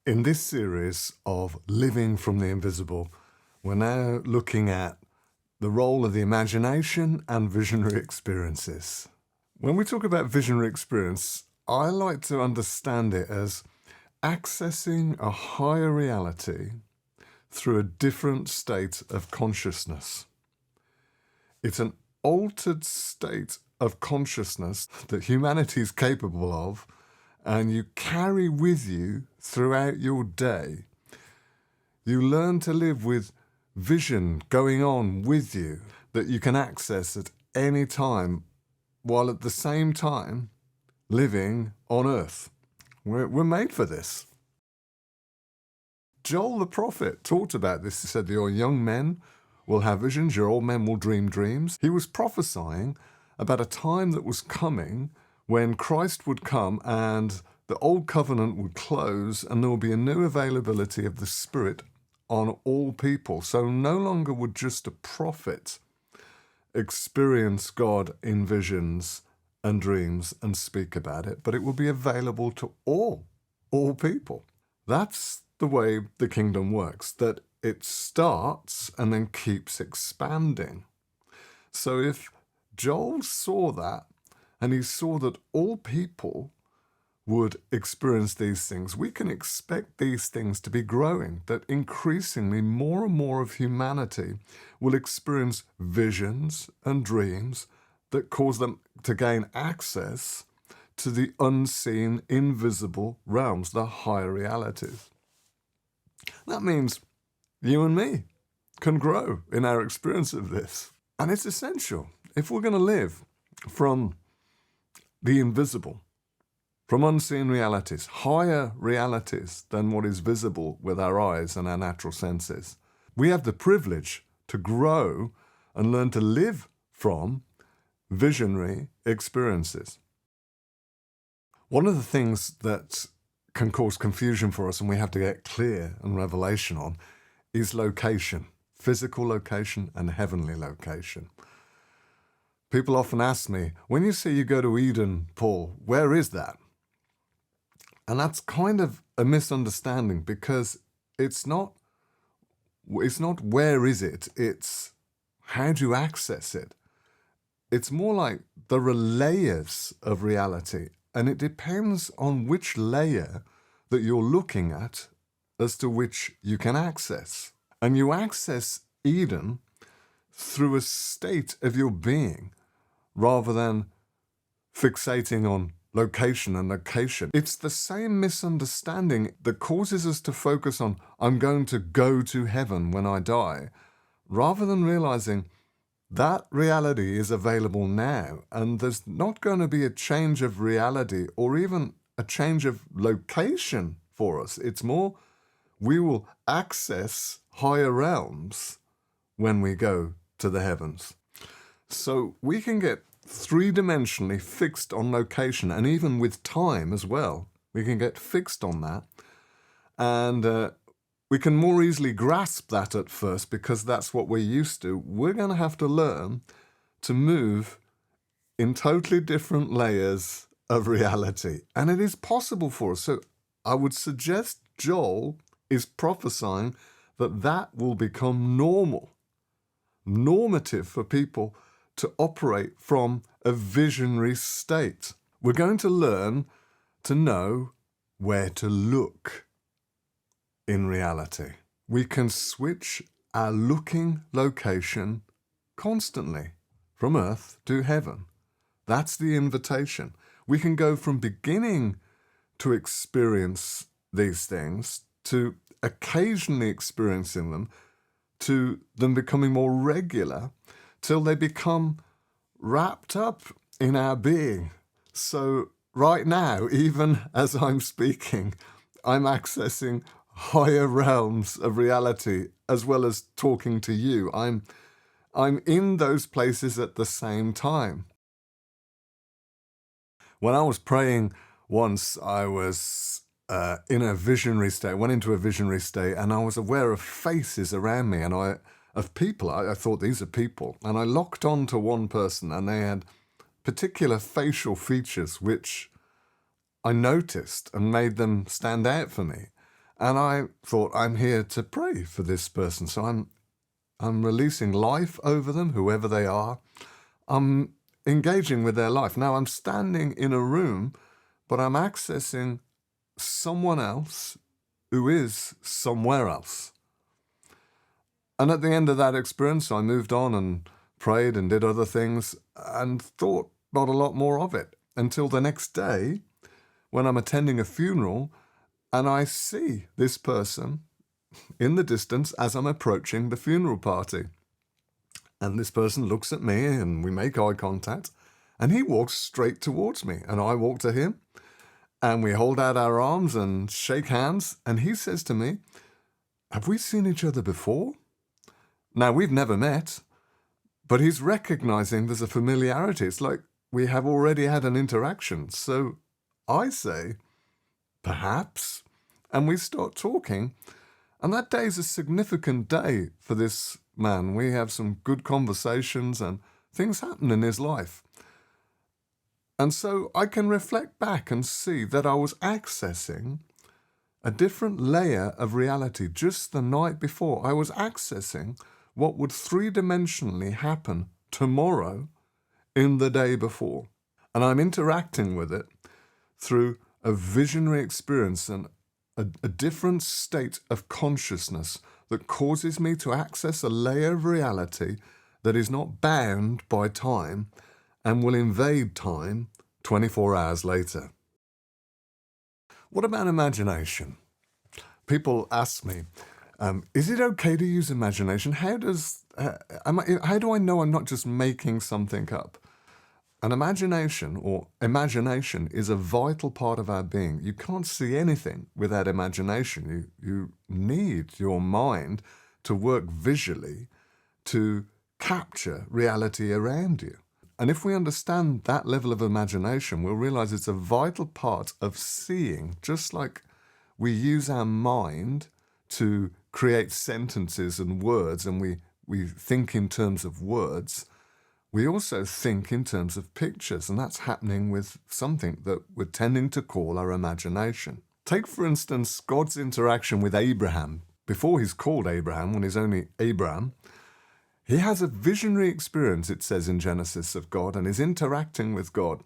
In this series of Living from the Invisible, we're now looking at the role of the imagination and visionary experiences. When we talk about visionary experience, I like to understand it as accessing a higher reality through a different state of consciousness. It's an altered state of consciousness that humanity is capable of, and you carry with you throughout your day. You learn to live with vision going on with you that you can access at any time, while at the same time living on earth. We're made for this. Joel the prophet talked about this. He said, your young men will have visions, your old men will dream dreams. He was prophesying about a time that was coming when Christ would come and the old covenant would close and there would be a new availability of the Spirit on all people. So no longer would just a prophet experience God in visions and dreams and speak about it, but it will be available to all people. That's the way the kingdom works, that it starts and then keeps expanding. So if Joel saw that, and he saw that all people would experience these things, we can expect these things to be growing, that increasingly more and more of humanity will experience visions and dreams that cause them to gain access to the unseen, invisible realms, the higher realities. That means you and me can grow in our experience of this. And it's essential. If we're going to live from the invisible, from unseen realities, higher realities than what is visible with our eyes and our natural senses, we have the privilege to grow and learn to live from visionary experiences. One of the things that can cause confusion for us and we have to get clear and revelation on is location, physical location and heavenly location. People often ask me, when you say you go to Eden, Paul, where is that? And that's kind of a misunderstanding, because it's not where is it, it's how do you access it. It's more like there are layers of reality, and it depends on which layer that you're looking at as to which you can access. And you access Eden through a state of your being rather than fixating on location and location. It's the same misunderstanding that causes us to focus on, I'm going to go to heaven when I die, rather than realizing that reality is available now, and there's not going to be a change of reality or even a change of location for us. It's more, we will access higher realms when we go to the heavens. So we can get three-dimensionally fixed on location, and even with time as well. We can get fixed on that, and we can more easily grasp that at first because that's what we're used to. We're going to have to learn to move in totally different layers of reality, and it is possible for us. So I would suggest Joel is prophesying that will become normative for people to operate from a visionary state. We're going to learn to know where to look in reality. We can switch our looking location constantly from earth to heaven. That's the invitation. We can go from beginning to experience these things to occasionally experiencing them to them becoming more regular till they become wrapped up in our being. So right now, even as I'm speaking, I'm accessing higher realms of reality as well as talking to you. I'm in those places at the same time. When I was praying once, I was in a visionary state, went into a visionary state, and I was aware of faces around me and of people. I thought, these are people. And I locked on to one person, and they had particular facial features which I noticed and made them stand out for me. And I thought, I'm here to pray for this person. So I'm releasing life over them, whoever they are. I'm engaging with their life. Now I'm standing in a room, but I'm accessing someone else who is somewhere else. And at the end of that experience, I moved on and prayed and did other things and thought not a lot more of it until the next day when I'm attending a funeral and I see this person in the distance as I'm approaching the funeral party. And this person looks at me and we make eye contact and he walks straight towards me and I walk to him and we hold out our arms and shake hands and he says to me, "Have we seen each other before?" Now, we've never met, but he's recognizing there's a familiarity. It's like we have already had an interaction. So I say, perhaps, and we start talking. And that day is a significant day for this man. We have some good conversations and things happen in his life. And so I can reflect back and see that I was accessing a different layer of reality just the night before. I was accessing what would three-dimensionally happen tomorrow in the day before. And I'm interacting with it through a visionary experience and a different state of consciousness that causes me to access a layer of reality that is not bound by time and will invade time 24 hours later. What about imagination? People ask me, is it okay to use imagination? How do I know I'm not just making something up? An imagination is a vital part of our being. You can't see anything without imagination. You need your mind to work visually to capture reality around you. And if we understand that level of imagination, we'll realize it's a vital part of seeing, just like we use our mind to create sentences and words, and we think in terms of words. We also think in terms of pictures, and that's happening with something that we're tending to call our imagination. Take, for instance, God's interaction with Abraham. Before he's called Abraham, when he's only Abram, he has a visionary experience, it says in Genesis, of God, and is interacting with God.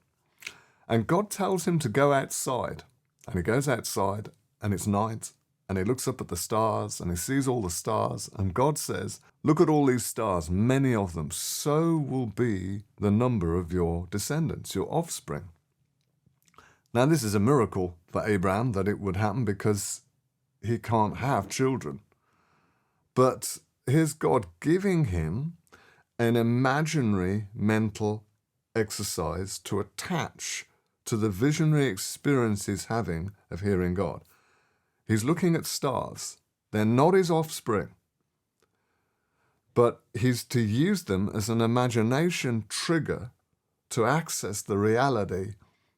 And God tells him to go outside, and he goes outside, and it's night, and he looks up at the stars, and he sees all the stars, and God says, "Look at all these stars, many of them. So will be the number of your descendants, your offspring." Now, this is a miracle for Abraham that it would happen because he can't have children. But here's God giving him an imaginary mental exercise to attach to the visionary experience he's having of hearing God. He's looking at stars. They're not his offspring, but he's to use them as an imagination trigger to access the reality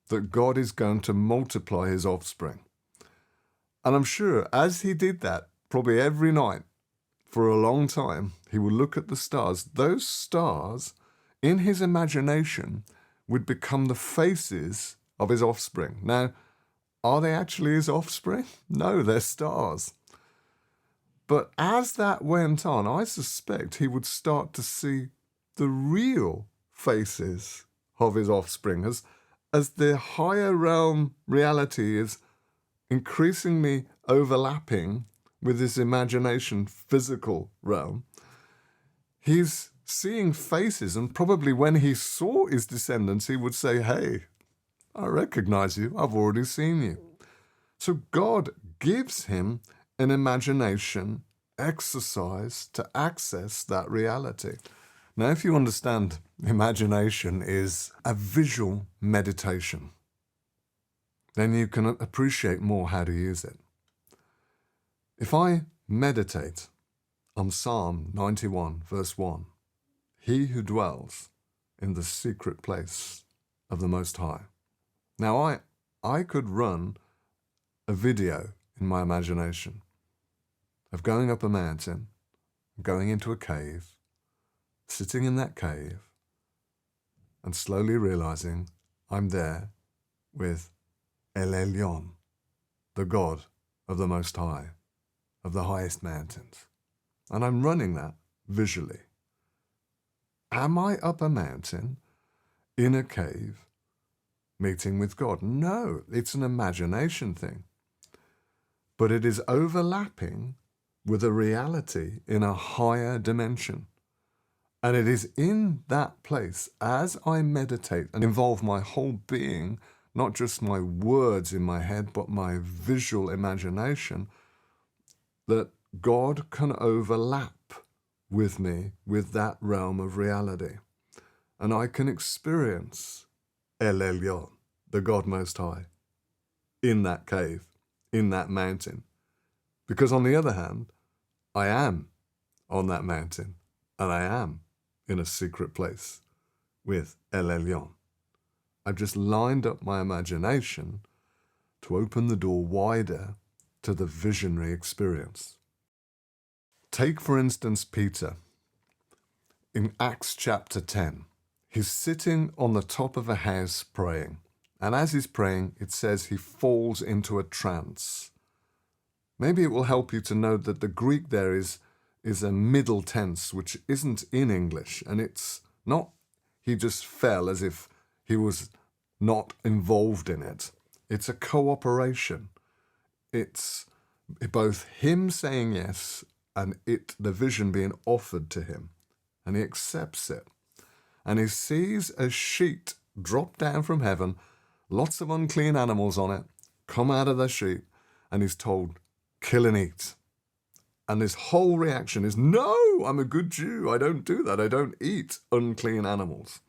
that God is going to multiply his offspring. And I'm sure as he did that, probably every night for a long time, he would look at the stars. Those stars, in his imagination, would become the faces of his offspring. Now, are they actually his offspring? No, they're stars. But as that went on, I suspect he would start to see the real faces of his offspring as the higher realm reality is increasingly overlapping with his imagination physical realm. He's seeing faces, and probably when he saw his descendants, he would say, "Hey, I recognize you. I've already seen you." So God gives him an imagination exercise to access that reality. Now, if you understand, imagination is a visual meditation, then you can appreciate more how to use it. If I meditate on Psalm 91, verse 1, "He who dwells in the secret place of the Most High." Now, I could run a video in my imagination of going up a mountain, going into a cave, sitting in that cave, and slowly realizing I'm there with El Elyon, the God of the Most High, of the highest mountains. And I'm running that visually. Am I up a mountain in a cave meeting with God? No, it's an imagination thing. But it is overlapping with a reality in a higher dimension. And it is in that place, as I meditate and involve my whole being, not just my words in my head, but my visual imagination, that God can overlap with me with that realm of reality. And I can experience El Elyon, the God Most High, in that cave, in that mountain. Because on the other hand, I am on that mountain, and I am in a secret place with El Elyon. I've just lined up my imagination to open the door wider to the visionary experience. Take, for instance, Peter. In Acts chapter 10, he's sitting on the top of a house praying. And as he's praying, it says he falls into a trance. Maybe it will help you to know that the Greek there is a middle tense, which isn't in English. And it's not he just fell as if he was not involved in it. It's a cooperation. It's both him saying yes and the vision being offered to him. And he accepts it. And he sees a sheet drop down from heaven, lots of unclean animals on it, come out of the sheet, and he's told, kill and eat. And his whole reaction is, no, I'm a good Jew. I don't do that. I don't eat unclean animals.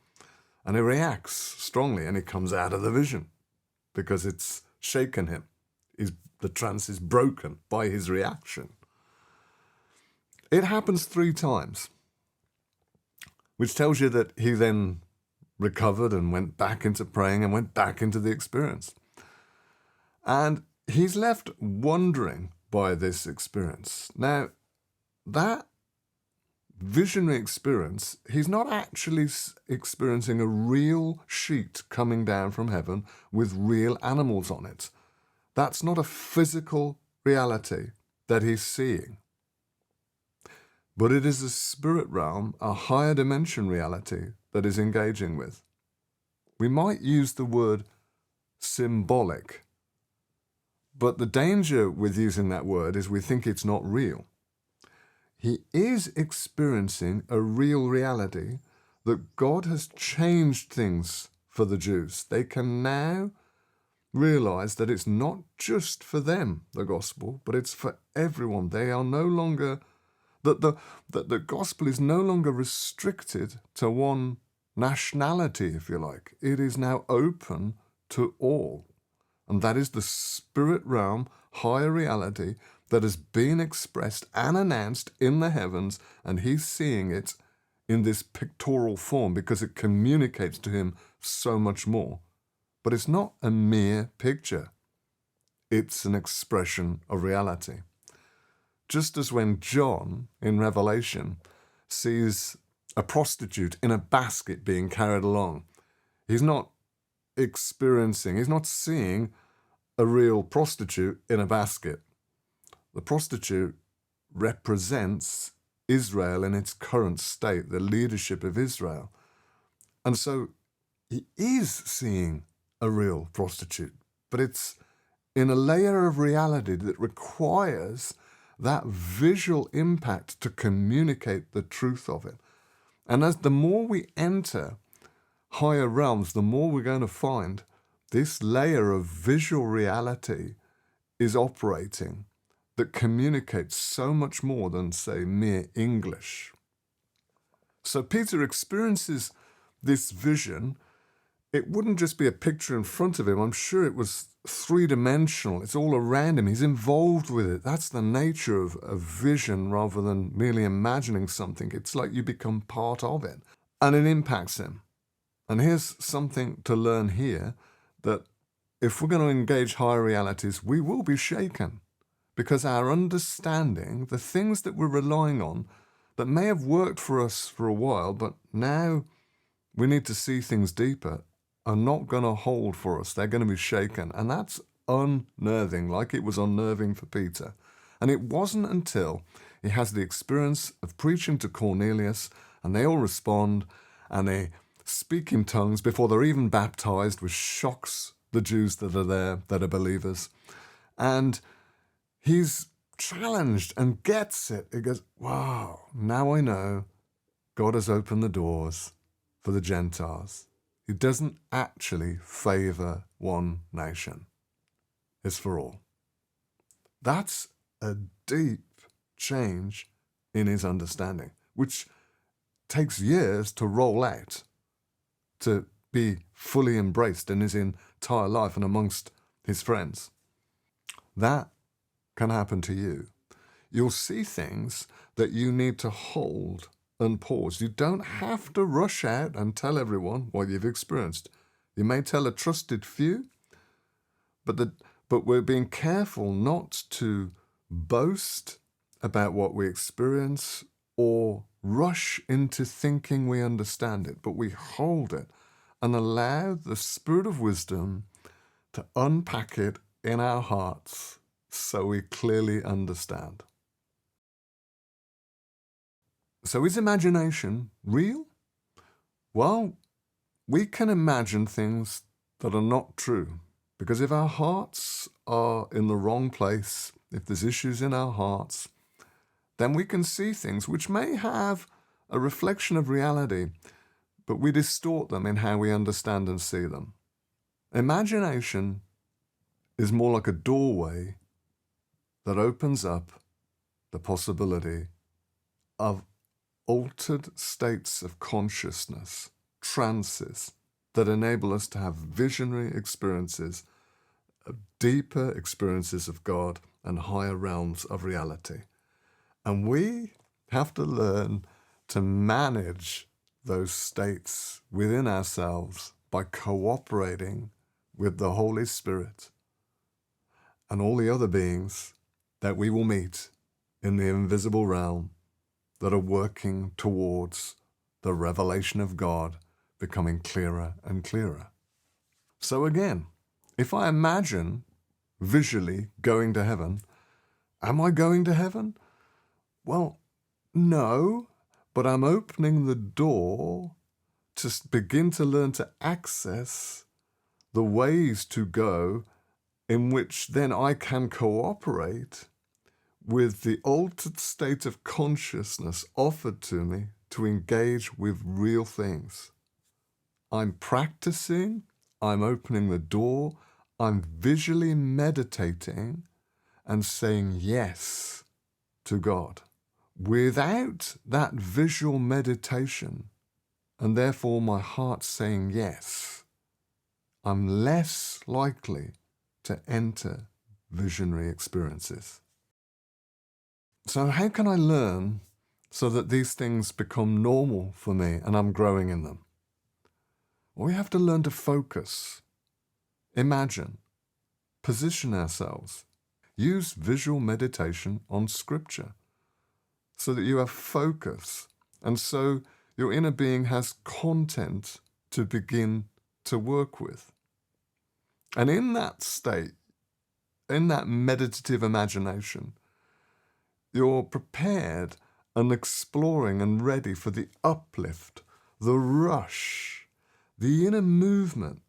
And he reacts strongly, and he comes out of the vision because it's shaken him. The trance is broken by his reaction. It happens 3 times, which tells you that he then recovered and went back into praying and went back into the experience. And he's left wondering by this experience. Now, that visionary experience, he's not actually experiencing a real sheet coming down from heaven with real animals on it. That's not a physical reality that he's seeing. But it is a spirit realm, a higher dimension reality that is engaging with. We might use the word symbolic, but the danger with using that word is we think it's not real. He is experiencing a real reality that God has changed things for the Jews. They can now realize that it's not just for them, the gospel, but it's for everyone. They are no longer, that the gospel is no longer restricted to one nationality, if you like. It is now open to all. And that is the spirit realm, higher reality that has been expressed and announced in the heavens, and he's seeing it in this pictorial form because it communicates to him so much more. But it's not a mere picture. It's an expression of reality. Just as when John, in Revelation, sees a prostitute in a basket being carried along, he's not seeing a real prostitute in a basket. The prostitute represents Israel in its current state, the leadership of Israel. And so he is seeing a real prostitute, but it's in a layer of reality that requires that visual impact to communicate the truth of it. And as the more we enter higher realms, the more we're going to find this layer of visual reality is operating that communicates so much more than, say, mere English. So Peter experiences this vision. It wouldn't just be a picture in front of him. I'm sure it was 3-dimensional. It's all around him. He's involved with it. That's the nature of a vision rather than merely imagining something. It's like you become part of it, and it impacts him. And here's something to learn here, that if we're going to engage higher realities, we will be shaken, because our understanding, the things that we're relying on that may have worked for us for a while, but now we need to see things deeper, are not going to hold for us. They're going to be shaken. And that's unnerving, like it was unnerving for Peter. And it wasn't until he has the experience of preaching to Cornelius and they all respond and they speak in tongues before they're even baptized, which shocks the Jews that are there, that are believers. And he's challenged and gets it. He goes, wow, now I know God has opened the doors for the Gentiles. He doesn't actually favor one nation. It's for all. That's a deep change in his understanding, which takes years to roll out, to be fully embraced in his entire life and amongst his friends. That can happen to you. You'll see things that you need to hold and pause. You don't have to rush out and tell everyone what you've experienced. You may tell a trusted few, but we're being careful not to boast about what we experience or rush into thinking we understand it, but we hold it and allow the Spirit of wisdom to unpack it in our hearts so we clearly understand. So is imagination real? Well, we can imagine things that are not true, because if our hearts are in the wrong place, if there's issues in our hearts, then we can see things which may have a reflection of reality, but we distort them in how we understand and see them. Imagination is more like a doorway that opens up the possibility of altered states of consciousness, trances, that enable us to have visionary experiences, deeper experiences of God and higher realms of reality. And we have to learn to manage those states within ourselves by cooperating with the Holy Spirit and all the other beings that we will meet in the invisible realm that are working towards the revelation of God becoming clearer and clearer. So again, if I imagine visually going to heaven, am I going to heaven? Well, no, but I'm opening the door to begin to learn to access the ways to go in which then I can cooperate with the altered state of consciousness offered to me to engage with real things. I'm practicing, I'm opening the door, I'm visually meditating and saying yes to God. Without that visual meditation, and therefore my heart saying yes, I'm less likely to enter visionary experiences. So how can I learn so that these things become normal for me and I'm growing in them? Well, we have to learn to focus, imagine, position ourselves, use visual meditation on Scripture so that you have focus and so your inner being has content to begin to work with. And in that state, in that meditative imagination, you're prepared and exploring and ready for the uplift, the rush, the inner movement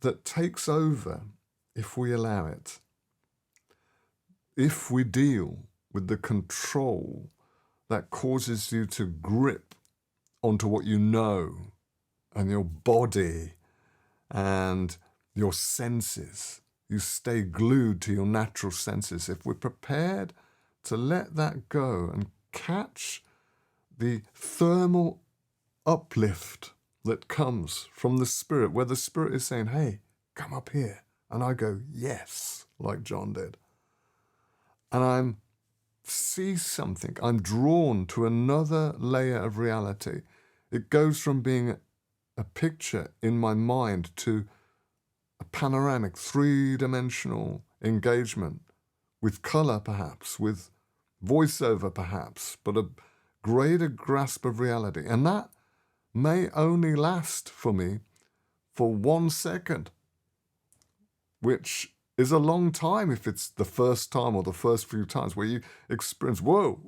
that takes over if we allow it. If we deal with the control that causes you to grip onto what you know and your body and your senses, you stay glued to your natural senses. If we're prepared to let that go and catch the thermal uplift that comes from the Spirit, where the Spirit is saying, hey, come up here. And I go, yes, like John did. And I'm see something. I'm drawn to another layer of reality. It goes from being a picture in my mind to a panoramic, three-dimensional engagement with color perhaps, with voiceover perhaps, but a greater grasp of reality. And that may only last for me for 1 second, which is a long time if it's the first time or the first few times where you experience, whoa,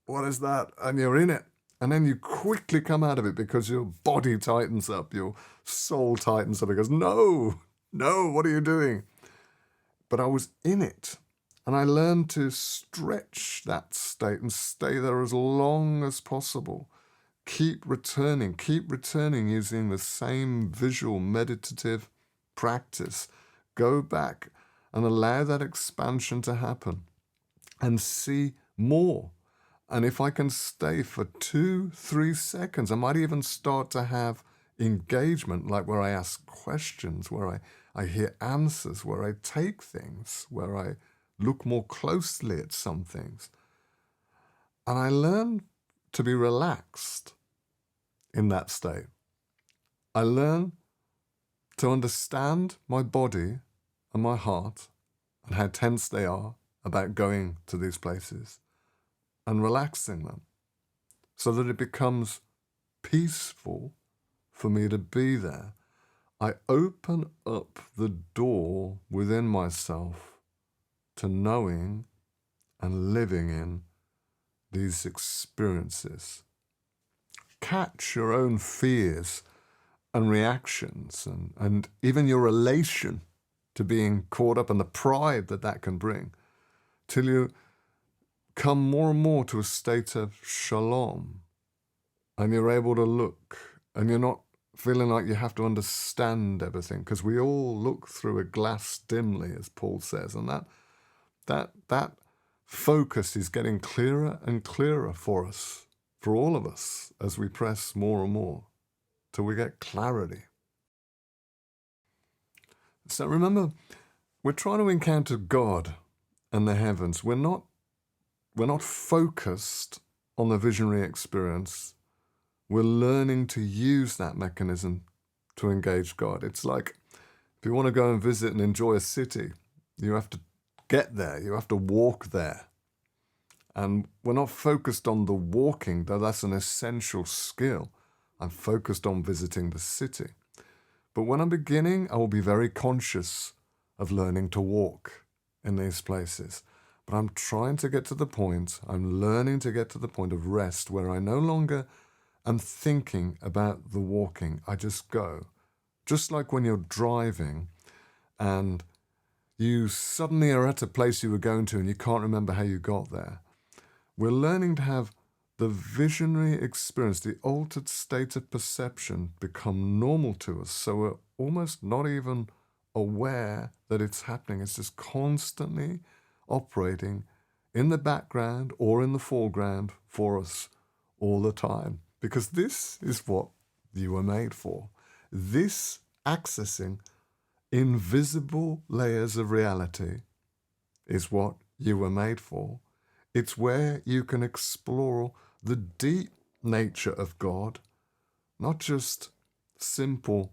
what is that? And you're in it. And then you quickly come out of it because your body tightens up, your soul tightens up. It goes, no, what are you doing? But I was in it. And I learned to stretch that state and stay there as long as possible. Keep returning using the same visual meditative practice. Go back and allow that expansion to happen and see more. And if I can stay for 2-3 seconds, I might even start to have engagement, like where I ask questions, where I hear answers, where I take things, where I look more closely at some things. And I learn to be relaxed in that state. I learn to understand my body and my heart and how tense they are about going to these places and relaxing them so that it becomes peaceful for me to be there. I open up the door within myself to knowing and living in these experiences. Catch your own fears and reactions and even your relation to being caught up and the pride that can bring, till you come more and more to a state of shalom, and you're able to look, and you're not feeling like you have to understand everything, because we all look through a glass dimly, as Paul says, and that focus is getting clearer and clearer for us, for all of us, as we press more and more till we get clarity. So remember, we're trying to encounter God and the heavens. We're not focused on the visionary experience. We're learning to use that mechanism to engage God. It's like if you want to go and visit and enjoy a city, you have to get there. You have to walk there. And we're not focused on the walking, though that's an essential skill. I'm focused on visiting the city. But when I'm beginning, I will be very conscious of learning to walk in these places. But I'm trying to get to the point, I'm learning to get to the point of rest where I no longer am thinking about the walking. I just go. Just like when you're driving and you suddenly are at a place you were going to and you can't remember how you got there. We're learning to have the visionary experience, the altered state of perception, become normal to us. So we're almost not even aware that it's happening. It's just constantly operating in the background or in the foreground for us all the time. Because this is what you were made for. This accessing invisible layers of reality is what you were made for. It's where you can explore the deep nature of God, not just simple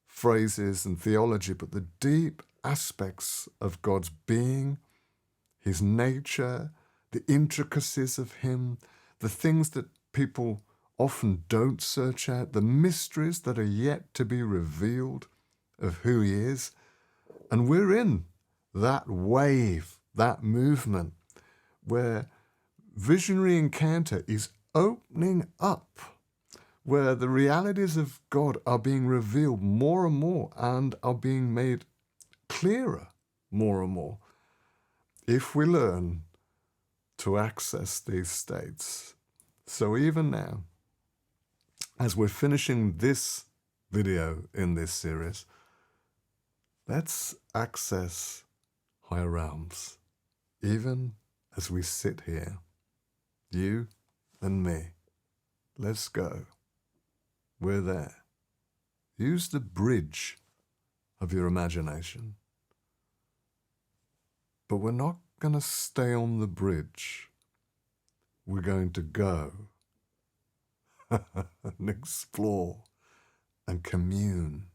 phrases and theology, but the deep aspects of God's being, his nature, the intricacies of him, the things that people often don't search out, the mysteries that are yet to be revealed of who he is. And we're in that wave, that movement, where visionary encounter is opening up, where the realities of God are being revealed more and more and are being made clearer more and more, if we learn to access these states. So even now, as we're finishing this video in this series, let's access higher realms, even as we sit here, you and me. Let's go. We're there. Use the bridge of your imagination. But we're not going to stay on the bridge. We're going to go and explore and commune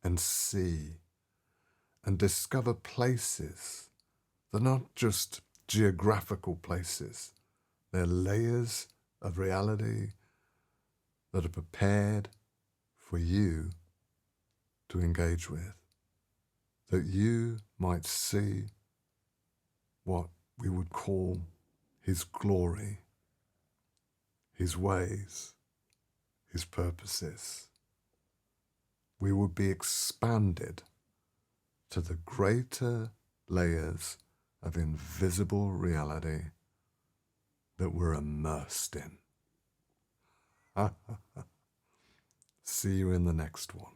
and see and discover places. They're not just geographical places. They're layers of reality that are prepared for you to engage with. that you might see what we would call his glory, his ways, his purposes. We would be expanded to the greater layers of invisible reality that we're immersed in. See you in the next one.